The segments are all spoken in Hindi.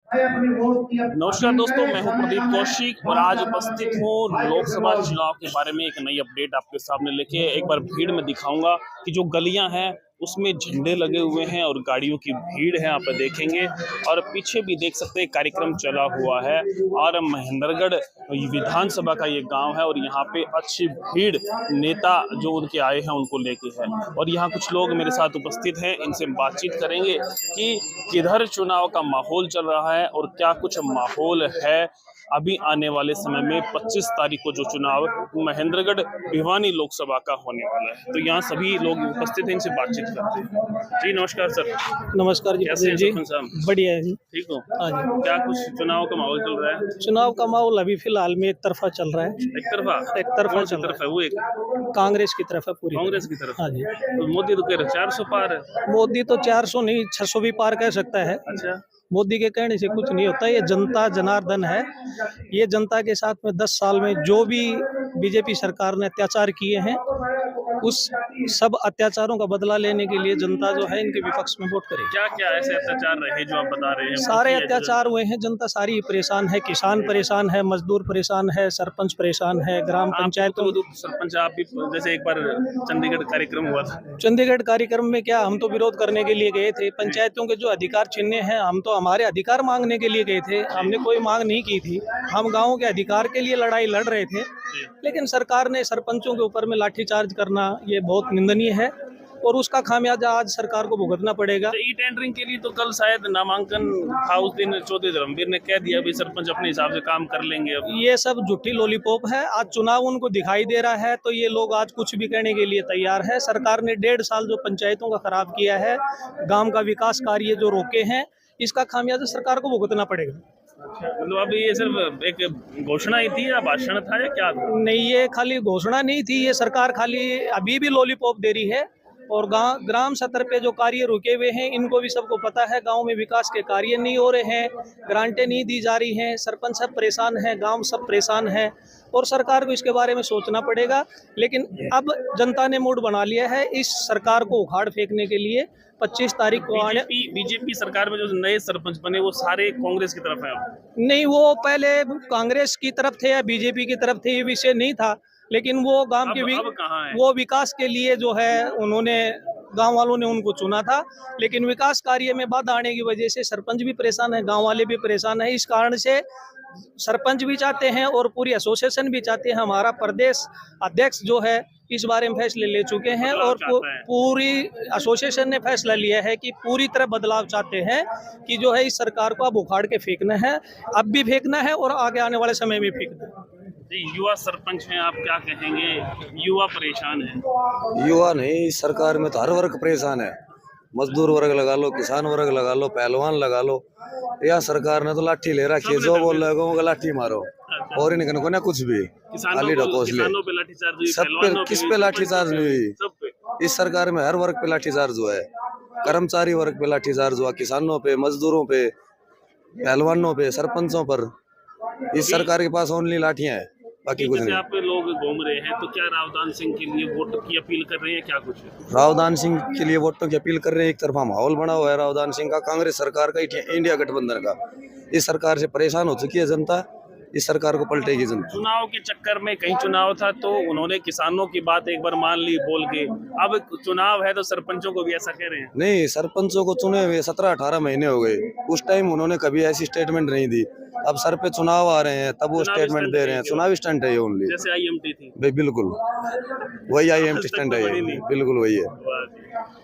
नमस्कार दोस्तों, मैं हूं प्रदीप कौशिक और आज उपस्थित हूं लोकसभा चुनाव के बारे में एक नई अपडेट आपके सामने लेके। एक बार भीड़ में दिखाऊंगा कि जो गलियां हैं उसमें झंडे लगे हुए हैं और गाड़ियों की भीड़ है, आप देखेंगे। और पीछे भी देख सकते हैं कार्यक्रम चला हुआ है और महेंद्रगढ़ विधानसभा का ये गांव है और यहाँ पे अच्छी भीड़ नेता जो उनके आए हैं उनको लेके है। और यहाँ कुछ लोग मेरे साथ उपस्थित हैं, इनसे बातचीत करेंगे कि किधर चुनाव का माहौल चल रहा है और क्या कुछ माहौल है अभी आने वाले समय में। 25 तारीख को जो चुनाव महेंद्रगढ़ भिवानी लोकसभा का होने वाला है, तो यहाँ सभी लोग उपस्थित हैं, इनसे बातचीत करते हैं। जी नमस्कार सर। नमस्कार जी। कैसे हैं जी साहब? बढ़िया है जी। ठीक हो? हाँ जी। क्या कुछ चुनाव का माहौल चल रहा है? चुनाव का माहौल अभी फिलहाल में एक तरफा चल रहा है। एक तरफा चल रहा है वो एक है। कांग्रेस की तरफ है पूरी। कांग्रेस की तरफ? हाँ जी। तो मोदी तो कह रहे 400 पार है। मोदी तो 400 नहीं 600 भी पार कह सकता है। अच्छा, मोदी के कहने से कुछ नहीं होता। ये जनता जनार्दन है। ये जनता के साथ में 10 साल में जो भी बीजेपी सरकार ने अत्याचार किए हैं, उस सब अत्याचारों का बदला लेने के लिए जनता जो है इनके विपक्ष में वोट करेगी। क्या क्या ऐसे अत्याचार रहे जो आप बता रहे हैं? सारे अत्याचार हुए हैं। जनता सारी परेशान है। किसान परेशान है, मजदूर परेशान है, सरपंच परेशान है, ग्राम पंचायतों। तो सरपंच आप भी, जैसे एक बार चंडीगढ़ कार्यक्रम हुआ था। चंडीगढ़ कार्यक्रम में क्या हम तो विरोध करने के लिए गए थे। पंचायतों के जो अधिकार छीनने हैं, हम तो हमारे अधिकार मांगने के लिए गए थे। हमने कोई मांग नहीं की थी। हम गाँव के अधिकार के लिए लड़ाई लड़ रहे थे। लेकिन सरकार ने सरपंचों के ऊपर में लाठीचार्ज करना ये बहुत निंदनीय है और उसका खामियाजा आज सरकार को भुगतना पड़ेगा। ई टेंडरिंग के लिए तो कल शायद नामांकन था, उस दिन चौधरी धर्मवीर ने कह दिया भी सरपंच अपने हिसाब से काम कर लेंगे। अब ये सब झूठी लॉलीपॉप है। आज चुनाव उनको दिखाई दे रहा है तो ये लोग आज कुछ भी कहने के लिए तैयार है। सरकार ने 1.5 साल जो पंचायतों का खराब किया है, गांव का विकास कार्य जो रोके हैं, इसका खामियाजा सरकार को भुगतना पड़ेगा। मतलब अभी ये सिर्फ एक घोषणा ही थी या भाषण था या क्या था? नहीं, ये खाली घोषणा नहीं थी। ये सरकार खाली अभी भी लॉलीपॉप दे रही है और ग्राम स्तर पे जो कार्य रुके हुए हैं, इनको भी सबको पता है। गांव में विकास के कार्य नहीं हो रहे हैं, ग्रांटें नहीं दी जा रही हैं, सरपंच सब परेशान हैं, गांव सब परेशान है और सरकार को इसके बारे में सोचना पड़ेगा। लेकिन अब जनता ने मूड बना लिया है इस सरकार को उखाड़ फेंकने के लिए। 25 तारीख को आने बीजेपी सरकार में जो नए सरपंच बने वो सारे कांग्रेस की तरफ है? नहीं, वो पहले कांग्रेस की तरफ थे या बीजेपी की तरफ थे, ये विषय नहीं था। लेकिन वो गांव के वो विकास के लिए जो है उन्होंने, गांव वालों ने उनको चुना था। लेकिन विकास कार्य में बाधा आने की वजह से सरपंच भी परेशान है, गांव वाले भी परेशान है। इस कारण से सरपंच भी चाहते हैं और पूरी एसोसिएशन भी चाहते हैं। हमारा प्रदेश अध्यक्ष जो है इस बारे में फैसले ले चुके हैं और पूरी एसोसिएशन ने फैसला लिया है कि पूरी तरह बदलाव चाहते हैं कि जो है इस सरकार को अब उखाड़ के फेंकना है। अब भी फेंकना है और आगे आने वाले समय में फेंकना है। युवा सरपंच हैं, आप क्या कहेंगे? युवा परेशान है? युवा नहीं, सरकार में तो हर वर्ग परेशान है। मजदूर वर्ग लगा लो, किसान वर्ग लगा लो, पहलवान लगा लो। यह सरकार ने तो लाठी ले रखी है। जो बोल रहे हो लाठी मारो और इनको ना कुछ भी खाली ढकोस ले। सब पे किस पे लाठीचार्ज नहीं हुई? इस सरकार में हर वर्ग पे लाठीचार्ज हुआ है। कर्मचारी वर्ग पे लाठीचार्ज हुआ, किसानों पे, मजदूरों पे, पहलवानों पे, सरपंचों पर। इस सरकार के पास ओनली लाठियां हैं, बाकी कुछ नहीं। आप लोग घूम रहे हैं तो क्या रावदान सिंह के लिए वोट की अपील कर रहे हैं? क्या कुछ रावदान सिंह के लिए वोटों की अपील कर रहे हैं? एक तरफा माहौल बना हुआ है रावदान सिंह का, कांग्रेस सरकार का, इंडिया गठबंधन का। इस सरकार से परेशान हो चुकी है जनता। इस सरकार को पलटेगी जनता। चुनाव के चक्कर में कहीं चुनाव था तो उन्होंने किसानों की बात एक बार मान ली बोल के, अब चुनाव है तो सरपंचों को भी ऐसा कह रहे हैं? नहीं, सरपंचों को चुने हुए 17-18 महीने हो गए। उस टाइम उन्होंने कभी ऐसी स्टेटमेंट नहीं दी। अब सर पे चुनाव आ रहे हैं तब वो स्टेटमेंट दे रहे हैं। चुनावी स्टंट है ये ओनली। जैसे IMT थी भाई, बिल्कुल वही IMT स्टंट है ये, बिल्कुल वही है।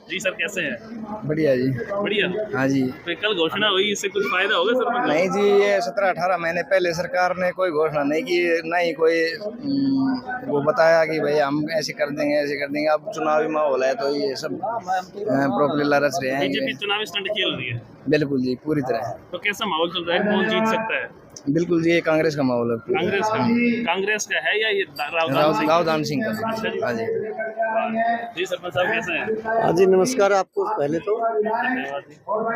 जी सर, कैसे हैं? बढ़िया जी। बढ़िया। हाँ जी। तो कल घोषणा हुई, इससे कुछ फायदा होगा सरपंच? नहीं जी, ये 17-18 महीने पहले सरकार ने कोई घोषणा नहीं की, ना ही कोई वो बताया कि भाई हम ऐसे कर देंगे, ऐसे कर देंगे। अब चुनावी माहौल है तो ये सब प्रोपेलर रच रहे हैं। बीजेपी चुनावी स्टंट खेल रही है? बिल्कुल जी, पूरी तरह। तो कैसा माहौल चल रहा है? कौन जीत सकता है? बिल्कुल जी, ये कांग्रेस का माहौल है। कांग्रेस का है या ये रावदान सिंह का? हाँ जी। जी सरपंच साहब कैसे हैं? हाँ जी, नमस्कार आपको। पहले तो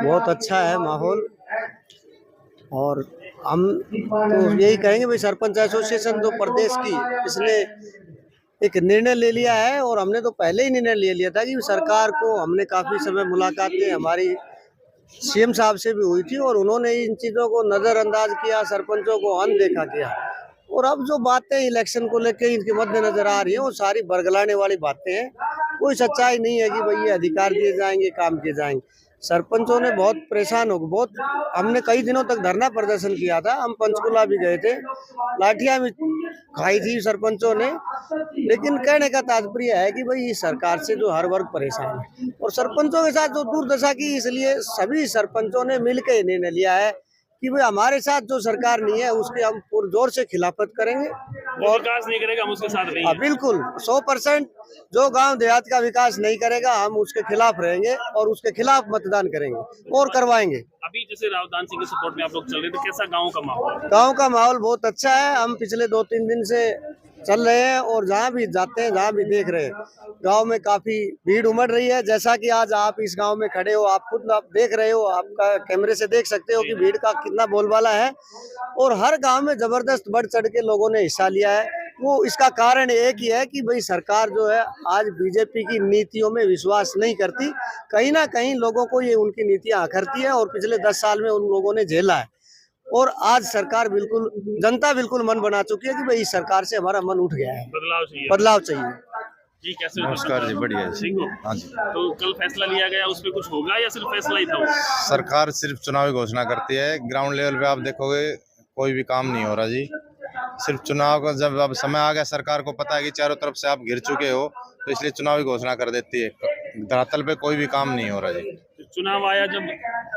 बहुत अच्छा है माहौल और हम तो यही कहेंगे भाई, सरपंच एसोसिएशन तो प्रदेश की, इसने एक निर्णय ले लिया है और हमने तो पहले ही निर्णय ले लिया था कि सरकार को, हमने काफ़ी समय मुलाकातें हमारी सीएम साहब से भी हुई थी और उन्होंने इन चीज़ों को नज़रअंदाज किया, सरपंचों को अनदेखा किया। और अब जो बातें इलेक्शन को लेकर इनके मद्देनजर आ रही हैं वो सारी बरगलाने वाली बातें हैं। कोई सच्चाई नहीं है कि भाई ये अधिकार दिए जाएंगे, काम किए जाएंगे। सरपंचों ने बहुत परेशान हो बहुत हमने कई दिनों तक धरना प्रदर्शन किया था। हम पंचकुला भी गए थे, लाठियां भी खाई थी सरपंचों ने। लेकिन कहने का तात्पर्य है कि भाई इस सरकार से जो हर वर्ग परेशान है और सरपंचों के साथ जो दुर्दशा की, इसलिए सभी सरपंचों ने मिलकर ये निर्णय लिया है कि भाई हमारे साथ जो सरकार नहीं है उसके हम पुरजोर से खिलाफत करेंगे और विकास नहीं करेगा हम उसके साथ नहीं है। बिल्कुल 100% जो गांव देहात का विकास नहीं करेगा हम उसके खिलाफ रहेंगे और उसके खिलाफ मतदान करेंगे और करवाएंगे। अभी जैसे रावदान सिंह के सपोर्ट में आप लोग चल रहे थे, कैसा गाँव का माहौल? गांव का माहौल बहुत अच्छा है। हम पिछले 2-3 दिन से चल रहे हैं और जहाँ भी जाते हैं, जहाँ भी देख रहे हैं, गांव में काफी भीड़ उमड़ रही है। जैसा कि आज आप इस गांव में खड़े हो, आप खुद आप देख रहे हो, आपका कैमरे से देख सकते हो कि भीड़ का कितना बोलबाला है। और हर गांव में जबरदस्त बढ़ चढ़ के लोगों ने हिस्सा लिया है। वो इसका कारण एक ही है कि भाई सरकार जो है आज बीजेपी की नीतियों में विश्वास नहीं करती। कहीं ना कहीं लोगों को ये उनकी नीतियां आखरती है और पिछले 10 साल में उन लोगों ने झेला है। और आज सरकार बिल्कुल, जनता बिल्कुल मन बना चुकी है कि भाई इस सरकार से हमारा मन उठ गया है, बदलाव चाहिए। जी, कैसे? नमस्कार जी, बढ़िया जी। हाँ जी। तो कल फैसला लिया गया, उस पे कुछ होगा या सिर्फ फैसला ही था? सरकार सिर्फ चुनावी घोषणा करती है। ग्राउंड लेवल पे आप देखोगे कोई भी काम नहीं हो रहा जी। सिर्फ चुनाव का जब अब समय आ गया, सरकार को पता है कि चारों तरफ से आप घिर चुके हो, तो इसलिए चुनावी घोषणा कर देती है। धरातल पे कोई भी काम नहीं हो रहा जी। चुनाव आया जब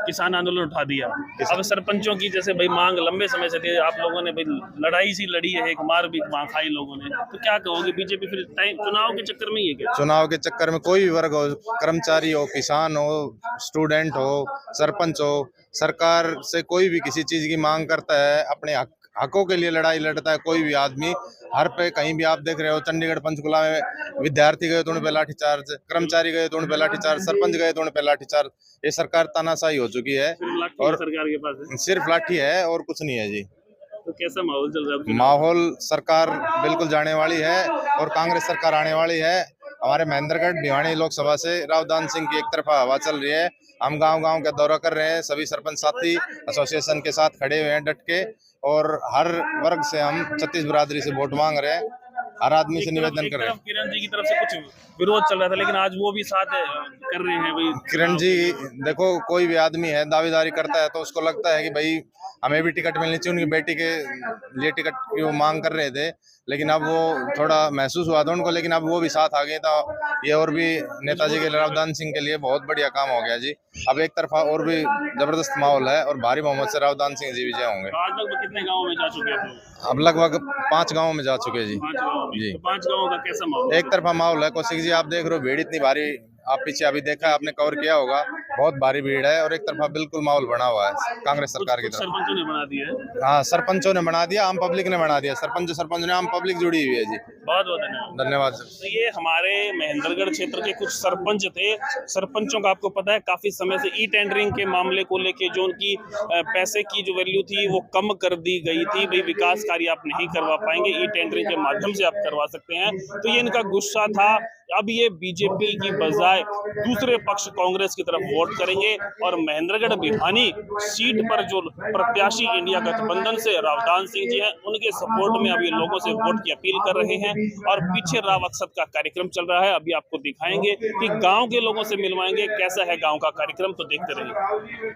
किसान आंदोलन उठा दिया, अब सरपंचों की जैसे भाई मांग लंबे समय से थी, आप लोगों ने भाई लड़ाई सी लड़ी है, एक मार भी खाई लोगों ने, तो क्या कहोगे? बीजेपी फिर चुनाव के चक्कर में ही है क्या? चुनाव के चक्कर में कोई भी वर्ग हो, कर्मचारी हो, किसान हो, स्टूडेंट हो, सरपंच हो, सरकार से कोई भी किसी चीज की मांग करता है, अपने हकों के लिए लड़ाई लड़ता है कोई भी आदमी, हर पे कहीं भी आप देख रहे हो, चंडीगढ़ पंचकुला में विद्यार्थी गए तो उन पे लाठीचार्ज, कर्मचारी गए तो उन पे लाठीचार्ज, सरपंच गए तो उन पे लाठीचार्ज। ये सरकार तानाशाही हो चुकी है और सरकार के पास सिर्फ लाठी है और कुछ नहीं है जी। तो कैसा माहौल चल रहा है? माहौल, सरकार बिल्कुल जाने वाली है और कांग्रेस सरकार आने वाली है। हमारे महेंद्रगढ़ भिवानी लोकसभा से रावदान सिंह की एक तरफा हवा चल रही है। हम गांव-गांव का दौरा कर रहे हैं, सभी सरपंच साथी एसोसिएशन के साथ खड़े हुए हैं डट के, और हर वर्ग से हम 36 बिरादरी से वोट मांग रहे हैं। हर आदमी से निवेदन कर रहे हैं। किरण जी की तरफ से कुछ विरोध चल रहा था, लेकिन आज वो भी साथ कर रहे हैं भाई। किरण जी, देखो कोई भी आदमी है दावेदारी करता है तो उसको लगता है कि भाई हमें भी टिकट मिलनी चाहिए। उनकी बेटी के लिए टिकट की वो मांग कर रहे थे, लेकिन अब वो थोड़ा महसूस हुआ था उनको, लेकिन अब वो भी साथ आ गए, तो ये और भी नेताजी के रावदान सिंह के लिए बहुत बढ़िया काम हो गया जी। अब एक तरफा और भी जबरदस्त माहौल है और भारी बहुमत से रावदान सिंह जी विजय होंगे। आज लगभग कितने गाँव में जा चुके हैं? अब लगभग 5 गाँव में जा चुके जी। 5 गाँव का कैसा माहौल? एक तरफा माहौल है। कौशिक जी, आप देख रहे हो भीड़ इतनी भारी, आप पीछे अभी देखा है, आपने कवर किया होगा, बहुत भारी भीड़ है और एक तरफा बिल्कुल माहौल बना हुआ है कांग्रेस सरकार की तरफ। सरपंचों ने बना दिया है। हाँ, सरपंचों ने बना दिया, आम पब्लिक ने बना दिया। सरपंच ने, आम पब्लिक जुड़ी हुई है जी। बहुत बहुत धन्यवाद। धन्यवाद। तो ये हमारे महेंद्रगढ़ क्षेत्र के कुछ सरपंच थे। सरपंचों का आपको पता है काफी समय से ई टेंडरिंग के मामले को लेके जो उनकी पैसे की जो वैल्यू थी वो कम कर दी गई थी। भाई विकास कार्य आप नहीं करवा पाएंगे, ई टेंडरिंग के माध्यम से आप करवा सकते हैं। तो ये इनका गुस्सा था। अब ये बीजेपी की बजाय दूसरे पक्ष कांग्रेस की तरफ वोट करेंगे और महेंद्रगढ़ भिवानी सीट पर जो प्रत्याशी इंडिया गठबंधन से रावदान सिंह जी हैं, उनके सपोर्ट में अभी लोगों से वोट की अपील कर रहे हैं। और पीछे राव अक्षत का कार्यक्रम चल रहा है, अभी आपको दिखाएंगे कि गांव के लोगों से मिलवाएंगे कैसा है गांव का कार्यक्रम, तो देखते रहिए।